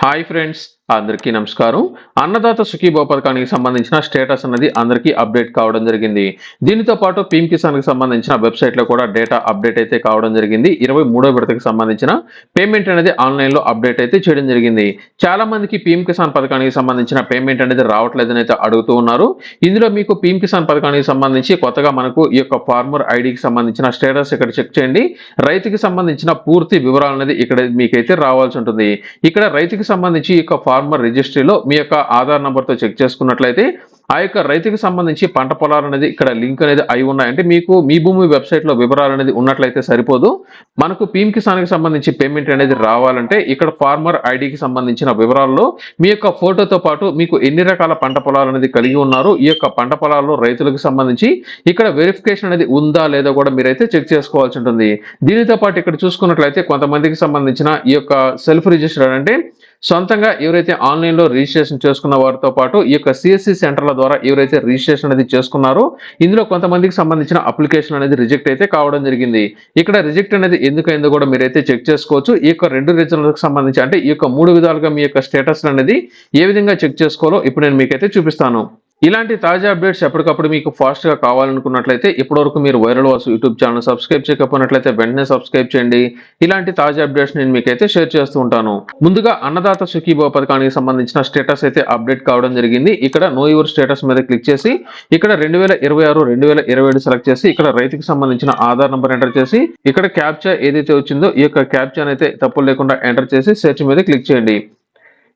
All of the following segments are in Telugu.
హాయ్ ఫ్రెండ్స్, అందరికీ నమస్కారం. అన్నదాత సుఖీభవ పథకానికి సంబంధించిన స్టేటస్ అనేది అందరికీ అప్డేట్ కావడం జరిగింది. దీనితో పాటు పీఎం కిసాన్ కి సంబంధించిన వెబ్సైట్ లో కూడా డేటా అప్డేట్ అయితే కావడం జరిగింది. 23వ విడతకు సంబంధించిన పేమెంట్ అనేది ఆన్లైన్ లో అప్డేట్ అయితే చేయడం జరిగింది. చాలా మందికి పీఎం కిసాన్ పథకానికి సంబంధించిన పేమెంట్ అనేది రావట్లేదని అయితే అడుగుతూ ఉన్నారు. ఇందులో మీకు పీఎం కిసాన్ పథకానికి సంబంధించి కొత్తగా మనకు ఈ యొక్క ఫార్మర్ ఐడికి సంబంధించిన స్టేటస్ ఇక్కడ చెక్ చేయండి. రైతుకి సంబంధించిన పూర్తి వివరాలు అనేది ఇక్కడ మీకైతే రావాల్సి ఉంటుంది. ఇక్కడ రైతుకి సంబంధించి ఈ యొక్క ఫార్మర్ రిజిస్ట్రీలో మీ యొక్క ఆధార్ నంబర్తో చెక్ చేసుకున్నట్లయితే ఆ యొక్క రైతుకి సంబంధించి పంట పొలాలు అనేది ఇక్కడ లింక్ అనేది అయి ఉన్నాయంటే మీకు మీ భూమి వెబ్సైట్ లో వివరాలు అనేది ఉన్నట్లయితే సరిపోదు. మనకు పీఎం కిసాన్ కి సంబంధించి పేమెంట్ అనేది రావాలంటే ఇక్కడ ఫార్మర్ ఐడికి సంబంధించిన వివరాల్లో మీ యొక్క ఫోటోతో పాటు మీకు ఎన్ని రకాల పంట పొలాలు అనేది కలిగి ఉన్నారు, ఈ యొక్క పంట పొలాల్లో రైతులకు సంబంధించి ఇక్కడ వెరిఫికేషన్ అనేది ఉందా లేదా కూడా మీరైతే చెక్ చేసుకోవాల్సి ఉంటుంది. దీనితో పాటు ఇక్కడ చూసుకున్నట్లయితే కొంతమందికి సంబంధించిన ఈ యొక్క సెల్ఫ్ రిజిస్టర్డ్ అంటే సొంతంగా ఎవరైతే ఆన్లైన్ లో రిజిస్ట్రేషన్ చేసుకున్న వారితో పాటు ఈ యొక్క సిఎస్సి సెంటర్ల ద్వారా ఎవరైతే రిజిస్ట్రేషన్ అనేది చేసుకున్నారో ఇందులో కొంతమందికి సంబంధించిన అప్లికేషన్ అనేది రిజెక్ట్ అయితే కావడం జరిగింది. ఇక్కడ రిజెక్ట్ అనేది ఎందుకైందో కూడా మీరైతే చెక్ చేసుకోవచ్చు. ఈ యొక్క 2 రీజన్లకు సంబంధించి అంటే ఈ యొక్క 3 విధాలుగా మీ యొక్క స్టేటస్ అనేది ఏ విధంగా చెక్ చేసుకోవాలో ఇప్పుడు నేను మీకైతే చూపిస్తాను. ఇలాంటి తాజా అప్డేట్స్ ఎప్పటికప్పుడు మీకు ఫాస్ట్ గా కావాలనుకున్నట్లయితే ఇప్పటివరకు మీరు viral Vasu YouTube channel subscribe చేయకపోయినట్లయితే వెంటనే సబ్స్క్రైబ్ చేయండి. ఇలాంటి తాజా అప్డేట్స్ నేను మీకైతే షేర్ చేస్తూ ఉంటాను. ముందుగా అన్నదాత సుఖీభవ పథకానికి సంబంధించిన స్టేటస్ అయితే అప్డేట్ కావడం జరిగింది. ఇక్కడ నో యువర్ స్టేటస్ మీద క్లిక్ చేసి ఇక్కడ 2026 2027 సెలెక్ట్ చేసి ఇక్కడ రైతుకి సంబంధించిన ఆధార్ నంబర్ ఎంటర్ చేసి ఇక్కడ క్యాప్చా ఏదైతే వచ్చిందో ఈ యొక్క క్యాప్చా అయితే తప్పులు లేకుండా ఎంటర్ చేసి సెర్చ్ మీద క్లిక్ చేయండి.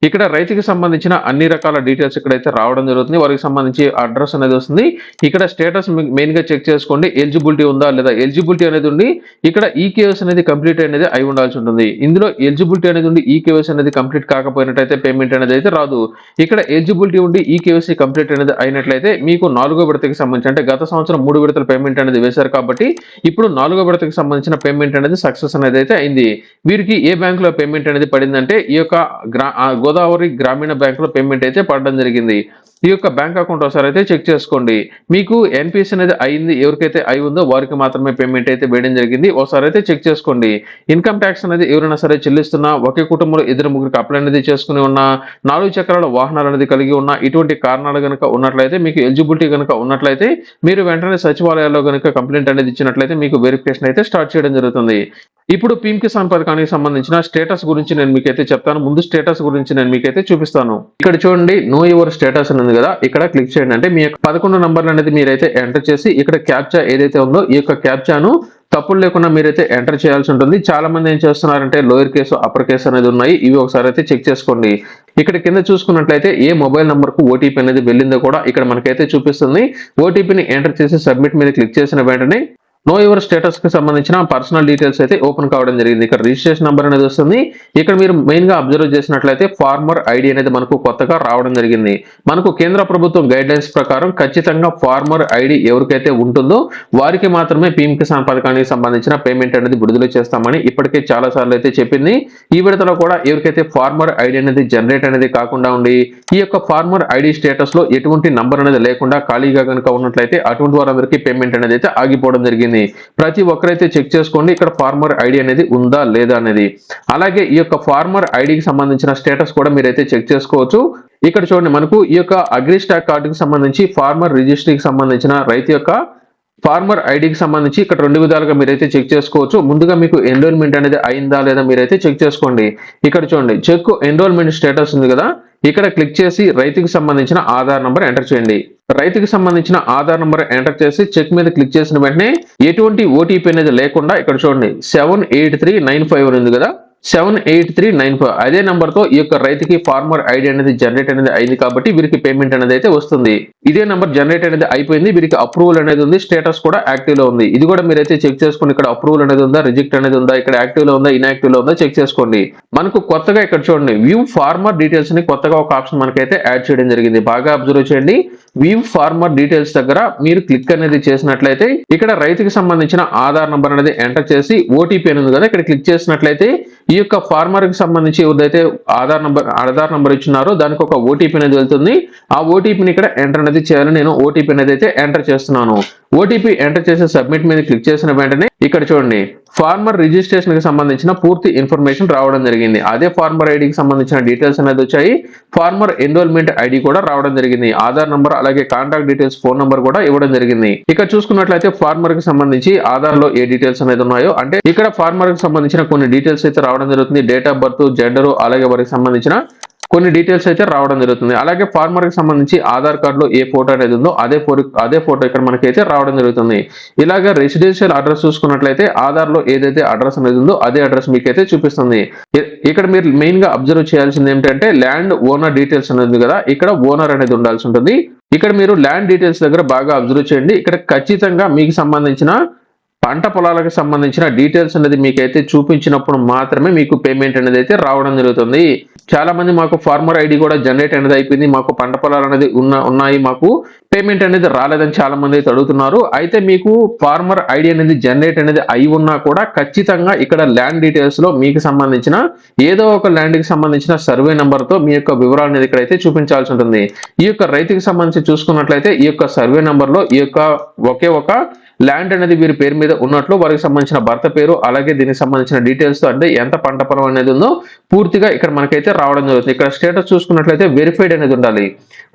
ఇక్కడ రైతుకి సంబంధించిన అన్ని రకాల డీటెయిల్స్ ఇక్కడైతే రావడం జరుగుతుంది. వారికి సంబంధించి అడ్రస్ అనేది వస్తుంది. ఇక్కడ స్టేటస్ మెయిన్ గా చెక్ చేసుకోండి. ఎలిజిబిలిటీ ఉందా లేదా, ఎలిజిబిలిటీ అనేది ఉండి ఇక్కడ ఈకేవైసీ అనేది కంప్లీట్ అనేది అయి ఉండాల్సి ఉంటుంది. ఇందులో ఎలిజిబిలిటీ అనేది ఉండి ఈకేవైసీ అనేది కంప్లీట్ కాకపోయినట్లయితే పేమెంట్ అనేది అయితే రాదు. ఇక్కడ ఎలిజిబిలిటీ ఉండి ఈకేవైసీ కంప్లీట్ అనేది అయినట్లయితే మీకు 4వ విడతకి సంబంధించి అంటే గత సంవత్సరం 3 విడతల పేమెంట్ అనేది వేశారు కాబట్టి ఇప్పుడు 4వ విడతకి సంబంధించిన పేమెంట్ అనేది సక్సెస్ అనేది అయితే అయింది. వీరికి ఏ బ్యాంక్ లో పేమెంట్ అనేది పడిందంటే ఈ యొక్క గోదావరి గ్రామీణ బ్యాంక్ లో పేమెంట్ అయితే పడడం జరిగింది. ఈ యొక్క బ్యాంక్ అకౌంట్ ఒకసారి అయితే చెక్ చేసుకోండి. మీకు ఎన్పిఎస్ అనేది అయింది, ఎవరికైతే అయి ఉందో వారికి మాత్రమే పేమెంట్ అయితే వేయడం జరిగింది. ఒకసారి అయితే చెక్ చేసుకోండి. ఇన్కమ్ ట్యాక్స్ అనేది ఎవరైనా సరే చెల్లిస్తున్నా, ఒకే కుటుంబంలో 2-3 అప్లై అనేది చేసుకుని ఉన్నా, 4 చక్రాల వాహనాలు అనేది కలిగి ఉన్న ఇటువంటి కారణాలు కనుక ఉన్నట్లయితే మీకు ఎలిజిబిలిటీ కనుక ఉన్నట్లయితే మీరు వెంటనే సచివాలయాల్లో కనుక కంప్లైంట్ అనేది ఇచ్చినట్లయితే మీకు వెరిఫికేషన్ అయితే స్టార్ట్ చేయడం జరుగుతుంది. ఇప్పుడు పీఎం కిసాన్ పథకానికి సంబంధించిన స్టేటస్ గురించి నేను మీకైతే చెప్తాను. ముందు స్టేటస్ గురించి నేను మీకైతే చూపిస్తాను. ఇక్కడ చూడండి, నో యువర్ స్టేటస్ అని ఉంది కదా, ఇక్కడ క్లిక్ చేయండి. అంటే మీ యొక్క 11 నంబర్లు అనేది మీరైతే ఎంటర్ చేసి ఇక్కడ క్యాప్చా ఏదైతే ఉందో ఈ యొక్క క్యాప్చాను తప్పులు లేకుండా మీరైతే ఎంటర్ చేయాల్సి ఉంటుంది. చాలా మంది ఏం చేస్తున్నారంటే లోయర్ కేసు అప్పర్ కేసు అనేది ఉన్నాయి. ఇవి ఒకసారి అయితే చెక్ చేసుకోండి. ఇక్కడ కింద చూసుకున్నట్లయితే ఏ మొబైల్ నంబర్ కు ఓటీపీ అనేది వెళ్ళిందో కూడా ఇక్కడ మనకైతే చూపిస్తుంది. ఓటీపీని ఎంటర్ చేసి సబ్మిట్ మీద క్లిక్ చేసిన వెంటనే నో యువర్ స్టేటస్ కి సంబంధించిన పర్సనల్ డీటెయిల్స్ అయితే ఓపెన్ కావడం జరిగింది. ఇక్కడ రిజిస్ట్రేషన్ నంబర్ అనేది వస్తుంది. ఇక్కడ మీరు మెయిన్ గా అబ్జర్వ్ చేసినట్లయితే ఫార్మర్ ఐడి అనేది మనకు కొత్తగా రావడం జరిగింది. మనకు కేంద్ర ప్రభుత్వం గైడ్ లైన్స్ ప్రకారం ఖచ్చితంగా ఫార్మర్ ఐడి ఎవరికైతే ఉంటుందో వారికి మాత్రమే పీఎం కిసాన్ పథకానికి సంబంధించిన పేమెంట్ అనేది విడుదల చేస్తామని ఇప్పటికే చాలా సార్లు అయితే చెప్పింది. ఈ విడతలో కూడా ఎవరికైతే ఫార్మర్ ఐడి అనేది జనరేట్ అనేది కాకుండా ఉండి ఈ యొక్క ఫార్మర్ ఐడి స్టేటస్ లో ఎటువంటి నంబర్ అనేది లేకుండా ఖాళీగా కనుక ఉన్నట్లయితే అటువంటి వారందరికీ పేమెంట్ అనేది అయితే ఆగిపోవడం జరిగింది. ప్రతి ఒక్కరైతే చెక్ చేసుకోండి ఇక్కడ ఫార్మర్ ఐడి అనేది ఉందా లేదా అనేది. అలాగే ఈ యొక్క ఫార్మర్ ఐడికి సంబంధించిన స్టేటస్ కూడా మీరైతే చెక్ చేసుకోవచ్చు. ఇక్కడ చూడండి, మనకు ఈ యొక్క అగ్రిస్టాక్ కార్డుకి సంబంధించి ఫార్మర్ రిజిస్ట్రీకి సంబంధించిన రైతు యొక్క ఫార్మర్ ఐడికి సంబంధించి ఇక్కడ 2 విధాలుగా మీరైతే చెక్ చేసుకోవచ్చు. ముందుగా మీకు ఎన్రోల్మెంట్ అనేది అయిందా లేదా మీరైతే చెక్ చేసుకోండి. ఇక్కడ చూడండి, చెక్ ఎన్రోల్మెంట్ స్టేటస్ ఉంది కదా, ఇక్కడ క్లిక్ చేసి రైతుకి సంబంధించిన ఆధార్ నంబర్ ఎంటర్ చేయండి. రైతుకి సంబంధించిన ఆధార్ నంబర్ ఎంటర్ చేసి చెక్ మీద క్లిక్ చేసిన వెంటనే ఎటువంటి ఓటీపీ అనేది లేకుండా ఇక్కడ చూడండి 78395 ఉంది కదా, 78395 అదే నంబర్ తో ఈ యొక్క రైతుకి ఫార్మర్ ఐడి అనేది జనరేట్ అనేది అయింది కాబట్టి వీరికి పేమెంట్ అనేది అయితే వస్తుంది. ఇదే నంబర్ జనరేట్ అనేది అయిపోయింది, వీరికి అప్రూవల్ అనేది ఉంది, స్టేటస్ కూడా యాక్టివ్ లో ఉంది. ఇది కూడా మీరైతే చెక్ చేసుకుని ఇక్కడ అప్రూవల్ అనేది ఉందా, రిజెక్ట్ అనేది ఉందా, ఇక్కడ యాక్టివ్ లో ఉందా, ఇన్యాక్టివ్ లో ఉందా చెక్ చేసుకోండి. మనకు కొత్తగా ఇక్కడ చూడండి వ్యూ ఫార్మర్ డీటెయిల్స్ ని కొత్తగా ఒక ఆప్షన్ మనకైతే యాడ్ చేయడం జరిగింది. బాగా అబ్జర్వ్ చేయండి. వ్యూ ఫార్మర్ డీటెయిల్స్ దగ్గర మీరు క్లిక్ అనేది చేసినట్లయితే ఇక్కడ రైతుకి సంబంధించిన ఆధార్ నంబర్ అనేది ఎంటర్ చేసి ఓటీపీ అనేది కదా ఇక్కడ క్లిక్ చేసినట్లయితే ఈ యొక్క ఫార్మర్ కి సంబంధించి ఎవరైతే ఆధార్ నంబర్ ఇచ్చినారో దానికి ఒక ఓటీపీ అనేది వెళ్తుంది. ఆ ఓటీపీని ఇక్కడ ఎంటర్ అనేది చేయాలని నేను ఓటీపీ అనేది అయితే ఎంటర్ చేస్తున్నాను. ఓటీపీ ఎంటర్ చేసి సబ్మిట్ మీద క్లిక్ చేసిన వెంటనే ఇక్కడ చూడండి, ఫార్మర్ రిజిస్ట్రేషన్ కి సంబంధించిన పూర్తి ఇన్ఫర్మేషన్ రావడం జరిగింది. అదే ఫార్మర్ ఐడికి సంబంధించిన డీటెయిల్స్ అనేది వచ్చాయి. ఫార్మర్ ఎన్రోల్మెంట్ ఐడి కూడా రావడం జరిగింది. ఆధార్ నంబర్ అలాగే కాంటాక్ట్ డీటెయిల్స్, ఫోన్ నంబర్ కూడా ఇవ్వడం జరిగింది. ఇక చూసుకున్నట్లయితే ఫార్మర్ కి సంబంధించి ఆధార్ లో ఏ డీటెయిల్స్ అనేది ఉన్నాయో, అంటే ఇక్కడ ఫార్మర్ కి సంబంధించిన కొన్ని డీటెయిల్స్ అయితే రావడం జరుగుతుంది. డేట్ ఆఫ్ బర్త్, జెండర్, అలాగే వారికి సంబంధించిన కొన్ని డీటెయిల్స్ అయితే రావడం జరుగుతుంది. అలాగే ఫార్మర్ కి సంబంధించి ఆధార్ కార్డులో ఏ ఫోటో అనేది ఉందో అదే ఫోటో ఇక్కడ మనకైతే రావడం జరుగుతుంది. ఇలాగ రెసిడెన్షియల్ అడ్రస్ చూసుకున్నట్లయితే ఆధార్ లో ఏదైతే అడ్రస్ అనేది ఉందో అదే అడ్రస్ మీకైతే చూపిస్తుంది. ఇక్కడ మీరు మెయిన్ గా అబ్జర్వ్ చేయాల్సింది ఏంటంటే ల్యాండ్ ఓనర్ డీటెయిల్స్ అనేది ఉంది కదా, ఇక్కడ ఓనర్ అనేది ఉండాల్సి ఉంటుంది. ఇక్కడ మీరు ల్యాండ్ డీటెయిల్స్ దగ్గర బాగా అబ్జర్వ్ చేయండి. ఇక్కడ ఖచ్చితంగా మీకు సంబంధించిన పంట పొలాలకు సంబంధించిన డీటెయిల్స్ అనేది మీకైతే చూపించినప్పుడు మాత్రమే మీకు పేమెంట్ అనేది అయితే రావడం జరుగుతుంది. చాలా మంది మాకు ఫార్మర్ ఐడి కూడా జనరేట్ అనేది అయిపోయింది, మాకు పంట పొలాలు అనేది ఉన్నాయి, మాకు పేమెంట్ అనేది రాలేదని చాలా మంది అయితే అడుగుతున్నారు. అయితే మీకు ఫార్మర్ ఐడి అనేది జనరేట్ అనేది అయి ఉన్నా కూడా ఖచ్చితంగా ఇక్కడ ల్యాండ్ డీటెయిల్స్ లో మీకు సంబంధించిన ఏదో ఒక ల్యాండ్ కి సంబంధించిన సర్వే నెంబర్ తో మీ యొక్క వివరాలు అనేది ఇక్కడైతే చూపించాల్సి ఉంటుంది. ఈ యొక్క రైతుకి సంబంధించి చూసుకున్నట్లయితే ఈ యొక్క సర్వే నెంబర్ లో ఈ యొక్క ఒకే ఒక ల్యాండ్ అనేది వీరి పేరు మీద ఉన్నట్లు, వారికి సంబంధించిన భర్త పేరు, అలాగే దీనికి సంబంధించిన డీటెయిల్స్ తో అంటే ఎంత పంట పొలం అనేది ఉందో పూర్తిగా ఇక్కడ మనకైతే రావడం జరుగుతుంది. ఇక్కడ స్టేటస్ చూసుకున్నట్లయితే వెరిఫైడ్ అనేది ఉండాలి.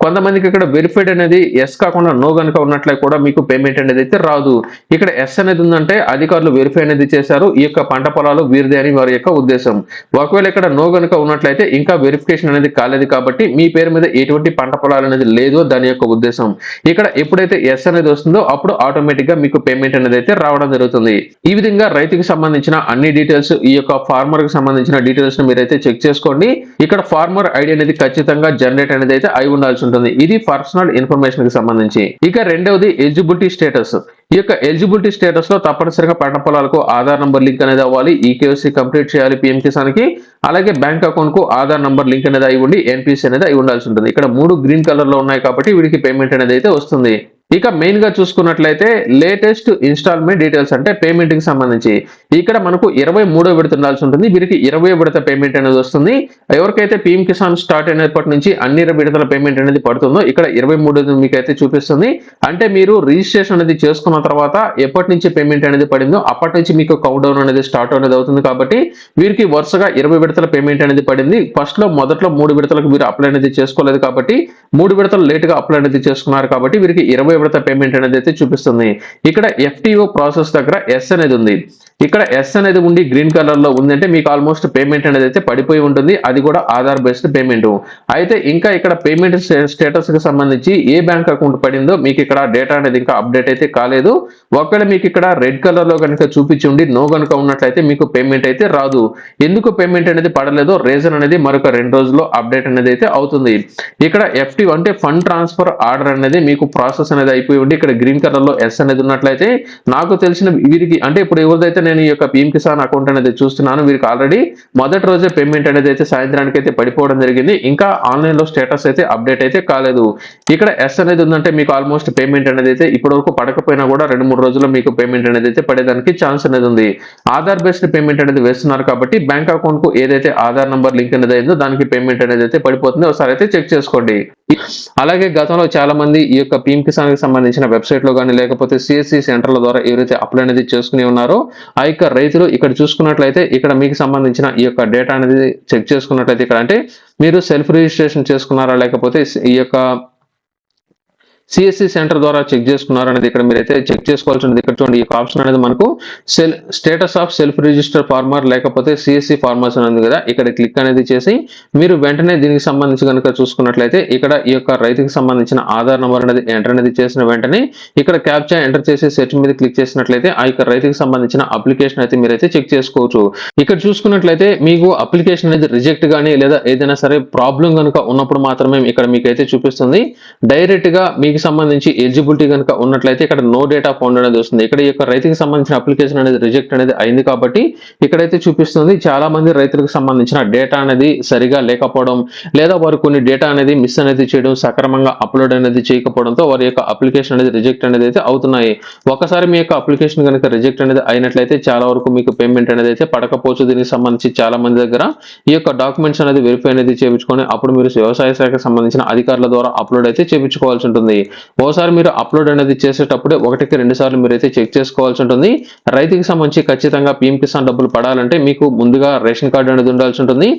కొంతమందికి ఇక్కడ వెరిఫైడ్ అనేది ఎస్ కాకుండా నో గనుక ఉన్నట్లయితే కూడా మీకు పేమెంట్ అనేది అయితే రాదు. ఇక్కడ ఎస్ అనేది ఉందంటే అధికారులు వెరిఫై అనేది చేశారు, ఈ యొక్క పంట పొలాలు వీరిదే అని వారి యొక్క ఉద్దేశం. ఒకవేళ ఇక్కడ నో గనుక ఉన్నట్లయితే ఇంకా వెరిఫికేషన్ అనేది కాలేదు కాబట్టి మీ పేరు మీద ఎటువంటి పంట పొలాలు అనేది లేదు దాని యొక్క ఉద్దేశం. ఇక్కడ ఎప్పుడైతే ఎస్ అనేది వస్తుందో అప్పుడు ఆటోమేటిక్ గా మీకు పేమెంట్ అనేది అయితే రావడం జరుగుతుంది. ఈ విధంగా రైతుకి సంబంధించిన అన్ని డీటెయిల్స్, ఈ యొక్క ఫార్మర్ కి సంబంధించిన డీటెయిల్స్ ని మీరైతే చెక్ చేసుకోండి. ఇక్కడ ఫార్మర్ ఐడి అనేది ఖచ్చితంగా జనరేట్ అనేది అయితే అయి ఉండాల్సి ఉంటుంది. ఇది పర్సనల్ ఇన్ఫర్మేషన్ కి సంబంధించి. ఇక రెండవది ఎలిజిబిలిటీ స్టేటస్. ఈ యొక్క ఎలిజిబిలిటీ స్టేటస్ లో తప్పనిసరిగా పంట పొలాలకు ఆధార్ నంబర్ లింక్ అనేది అవ్వాలి, ఈకేవైసీ కంప్లీట్ చేయాలి పీఎం కిసాన్ కి, అలాగే బ్యాంక్ అకౌంట్ కు ఆధార్ నంబర్ లింక్ అనేది అయి ఉండి ఎన్పిసి అనేది అయి ఉండాల్సి ఉంటుంది. ఇక్కడ 3 గ్రీన్ కలర్ లో ఉన్నాయి కాబట్టి వీడికి పేమెంట్ అనేది అయితే వస్తుంది. ఇక మెయిన్ గా చూసుకున్నట్లయితే లేటెస్ట్ ఇన్స్టాల్మెంట్ డీటెయిల్స్ అంటే పేమెంట్ కి సంబంధించి ఇక్కడ మనకు 23వ విడత ఉండాల్సి ఉంటుంది. వీరికి 20వ విడత పేమెంట్ అనేది వస్తుంది. ఎవరికైతే పీఎం కిసాన్ స్టార్ట్ అయినప్పటి నుంచి అన్ని విడతల పేమెంట్ అనేది పడుతుందో ఇక్కడ 23 మీకు అయితే చూపిస్తుంది. అంటే మీరు రిజిస్ట్రేషన్ అనేది చేసుకున్న తర్వాత ఎప్పటి నుంచి పేమెంట్ అనేది పడిందో అప్పటి నుంచి మీకు కౌంట్ డౌన్ అనేది స్టార్ట్ అనేది అవుతుంది. కాబట్టి వీరికి వరుసగా 20 విడతల పేమెంట్ అనేది పడింది. మొదట్లో 3 విడతలకు వీరు అప్లై అనేది చేసుకోలేదు కాబట్టి 3 విడతలు లేట్ గా అప్లై అనేది చేసుకున్నారు కాబట్టి వీరికి 20 విడత పేమెంట్ అనేది అయితే చూపిస్తుంది. ఇక్కడ ఎఫ్టిఓ ప్రాసెస్ దగ్గర ఎస్ అనేది ఉంది. ఇక్కడ ఎస్ అనేది ఉండి గ్రీన్ కలర్ లో ఉందంటే మీకు ఆల్మోస్ట్ పేమెంట్ అనేది అయితే పడిపోయి ఉంటుంది. అది కూడా ఆధార్ బేస్డ్ పేమెంట్. అయితే ఇంకా ఇక్కడ పేమెంట్ స్టేటస్ కి సంబంధించి ఏ బ్యాంక్ అకౌంట్ పడిందో మీకు ఇక్కడ డేటా అనేది ఇంకా అప్డేట్ అయితే కాలేదు. ఒకవేళ మీకు ఇక్కడ రెడ్ కలర్ లో కనుక చూపించి ఉండి నో కనుక ఉన్నట్లయితే మీకు పేమెంట్ అయితే రాదు. ఎందుకు పేమెంట్ అనేది పడలేదో రీజన్ అనేది మరొక 2 రోజుల్లో అప్డేట్ అనేది అయితే అవుతుంది. ఇక్కడ ఎఫ్టి అంటే ఫండ్ ట్రాన్స్ఫర్ ఆర్డర్ అనేది మీకు ప్రాసెస్ అనేది అయిపోయి ఉండి ఇక్కడ గ్రీన్ కలర్ లో ఎస్ అనేది ఉన్నట్లయితే నాకు తెలిసిన వీరికి అంటే ఇప్పుడు ఎవరిదైతే నేను ఈ యొక్క పీఎం కిసాన్ అకౌంట్ అనేది చూస్తున్నాను వీరికి ఆల్రెడీ మొదటి రోజే పేమెంట్ అనేది అయితే సాయంత్రానికి అయితే పడిపోవడం జరిగింది. ఇంకా ఆన్లైన్ లో స్టేటస్ అయితే అప్డేట్ అయితే కాలేదు. ఇక్కడ ఎస్ అనేది ఉందంటే మీకు ఆల్మోస్ట్ పేమెంట్ అనేది అయితే ఇప్పటి వరకు పడకపోయినా కూడా 2-3 రోజుల్లో మీకు పేమెంట్ అనేది అయితే పడేదానికి ఛాన్స్ అనేది ఉంది. ఆధార్ బేస్డ్ పేమెంట్ అనేది వేస్తున్నారు కాబట్టి బ్యాంక్ అకౌంట్ కు ఏదైతే ఆధార్ నంబర్ లింక్ అనేది అయిందో దానికి పేమెంట్ అనేది అయితే పడిపోతుంది. ఒకసారి అయితే చెక్ చేసుకోండి. అలాగే గతంలో చాలా మంది ఈ యొక్క పీఎం కిసాన్ కి సంబంధించిన వెబ్సైట్ లో కానీ లేకపోతే సిఎస్సి సెంటర్ల ద్వారా ఎవరైతే అప్లై అనేది చేసుకుని ఉన్నారో ఆ యొక్క రైతులు ఇక్కడ చూసుకున్నట్లయితే ఇక్కడ మీకు సంబంధించిన ఈ యొక్క డేటా అనేది చెక్ చేసుకున్నట్లయితే ఇక్కడ అంటే మీరు సెల్ఫ్ రిజిస్ట్రేషన్ చేసుకున్నారా లేకపోతే ఈ యొక్క సిఎస్సి సెంటర్ ద్వారా చెక్ చేసుకున్నారు అనేది ఇక్కడ మీరైతే చెక్ చేసుకోవాల్సి ఉంటుంది. ఇక్కడ చూడండి ఈ ఆప్షన్ అనేది మనకు status of self register farmer లేకపోతే సిఎస్సి ఫార్మర్స్ అనేది కదా, ఇక్కడ క్లిక్ అనేది చేసి మీరు వెంటనే దీనికి సంబంధించి కనుక చూసుకున్నట్లయితే ఇక్కడ ఈ యొక్క రైతుకి సంబంధించిన ఆధార్ నంబర్ అనేది ఎంటర్ అనేది చేసిన వెంటనే ఇక్కడ క్యాప్చా ఎంటర్ చేసి సెర్చ్ మీద క్లిక్ చేసినట్లయితే ఆ యొక్క రైతుకి సంబంధించిన అప్లికేషన్ అయితే మీరైతే చెక్ చేసుకోవచ్చు. ఇక్కడ చూసుకున్నట్లయితే మీకు అప్లికేషన్ అనేది రిజెక్ట్ కానీ లేదా ఏదైనా సరే ప్రాబ్లం కనుక ఉన్నప్పుడు మాత్రమే ఇక్కడ మీకైతే చూపిస్తుంది. డైరెక్ట్ గా మీకు సంబంధించి ఎలిజిబిలిటీ కనుక ఉన్నట్లయితే ఇక్కడ నో డేటా ఫౌండ్ అనేది వస్తుంది. ఇక్కడ ఈ యొక్క రైతుకి సంబంధించిన అప్లికేషన్ అనేది రిజెక్ట్ అనేది అయింది కాబట్టి ఇక్కడైతే చూపిస్తుంది. చాలా మంది రైతులకు సంబంధించిన డేటా అనేది సరిగా లేకపోవడం లేదా వారు కొన్ని డేటా అనేది మిస్ అనేది చేయడం, సక్రమంగా అప్లోడ్ అనేది చేయకపోవడంతో వారి యొక్క అప్లికేషన్ అనేది రిజెక్ట్ అనేది అయితే అవుతున్నాయి. ఒకసారి మీ యొక్క అప్లికేషన్ కనుక రిజెక్ట్ అనేది అయినట్లయితే చాలా వరకు మీకు పేమెంట్ అనేది అయితే పడకపోవచ్చు. దీనికి సంబంధించి చాలా మంది దగ్గర ఈ యొక్క డాక్యుమెంట్స్ అనేది వెరిఫై అనేది చేయించుకొని అప్పుడు మీరు వ్యవసాయ శాఖకు సంబంధించిన అధికారుల ద్వారా అప్లోడ్ అయితే చేయించుకోవాల్సి ఉంటుంది. ఓసారి మీరు అప్లోడ్ అనేది చేసేటప్పుడే 1కి 2 సార్లు మీరైతే చెక్ చేసుకోవాల్సి ఉంటుంది. రైతుకి సంబంధించి ఖచ్చితంగా పీఎం కిసాన్ డబ్బులు పడాలంటే మీకు ముందుగా రేషన్ కార్డు అనేది ఉండాల్సి ఉంటుంది.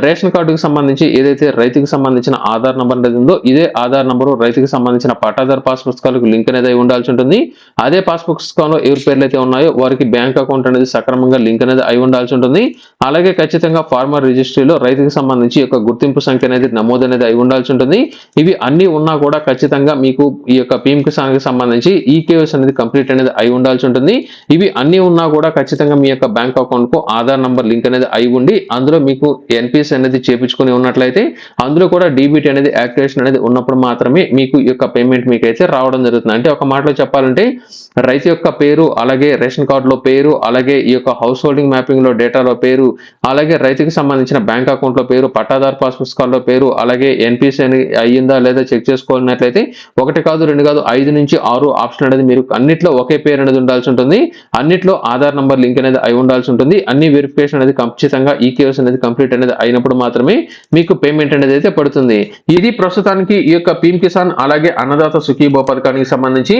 రేషన్ కార్డుకి సంబంధించి ఏదైతే రైతుకి సంబంధించిన ఆధార్ నంబర్ అనేది ఉందో ఇదే ఆధార్ నంబరు రైతుకి సంబంధించిన పట్టాదారు పాస్ పుస్తకాలకు లింక్ అనేది అయి ఉండాల్సి ఉంటుంది. అదే పాస్ పుస్తకంలో ఎవరి పేర్లు అయితే ఉన్నాయో వారికి బ్యాంక్ అకౌంట్ అనేది సక్రమంగా లింక్ అనేది అయి ఉండాల్సి ఉంటుంది. అలాగే ఖచ్చితంగా ఫార్మర్ రిజిస్ట్రీలో రైతుకి సంబంధించి యొక్క గుర్తింపు సంఖ్య అనేది నమోదు అనేది అయి ఉండాల్సి ఉంటుంది. ఇవి అన్ని ఉన్నా కూడా ఖచ్చితంగా మీకు ఈ యొక్క పీఎం కిసాన్ కి సంబంధించి ఈకేవైసీ అనేది కంప్లీట్ అనేది అయి ఉండాల్సి ఉంటుంది. ఇవి అన్ని ఉన్నా కూడా ఖచ్చితంగా మీ యొక్క బ్యాంక్ అకౌంట్ కు ఆధార్ నంబర్ లింక్ అనేది అయి ఉండి అందులో మీకు ఎన్పిఎస్ అనేది చేపించుకుని ఉన్నట్లయితే అందులో కూడా డీబీటీ అనేది యాక్టివేషన్ అనేది ఉన్నప్పుడు మాత్రమే మీకు ఈ యొక్క పేమెంట్ మీకు అయితే రావడం జరుగుతుంది. అంటే ఒక మాటలో చెప్పాలంటే రైతు యొక్క పేరు, అలాగే రేషన్ కార్డులో పేరు, అలాగే ఈ యొక్క హౌస్ హోల్డింగ్ మ్యాపింగ్ లో డేటాలో పేరు, అలాగే రైతుకి సంబంధించిన బ్యాంక్ అకౌంట్ లో పేరు, పట్టాదారు పాస్ పుస్తకాల్లో పేరు, అలాగే ఎన్పిఎస్ అయ్యిందా లేదా చెక్ చేసుకోవాలన్నట్లయితే 1 కాదు 2 కాదు 5 నుంచి 6 ఆప్షన్ అనేది మీరు అన్నిట్లో ఒకే పేరు అనేది ఉండాల్సి ఉంటుంది. అన్నిట్లో ఆధార్ నంబర్ లింక్ అనేది అయి ఉండాల్సి ఉంటుంది. అన్ని వెరిఫికేషన్ అనేది ఖచ్చితంగా ఈకేవైసీ అనేది కంప్లీట్ అనేది అయినప్పుడు మాత్రమే మీకు పేమెంట్ అనేది అయితే పడుతుంది. ఇది ప్రస్తుతానికి ఈ యొక్క పీఎం కిసాన్ అలాగే అన్నదాత సుఖీభావ పథకానికి సంబంధించి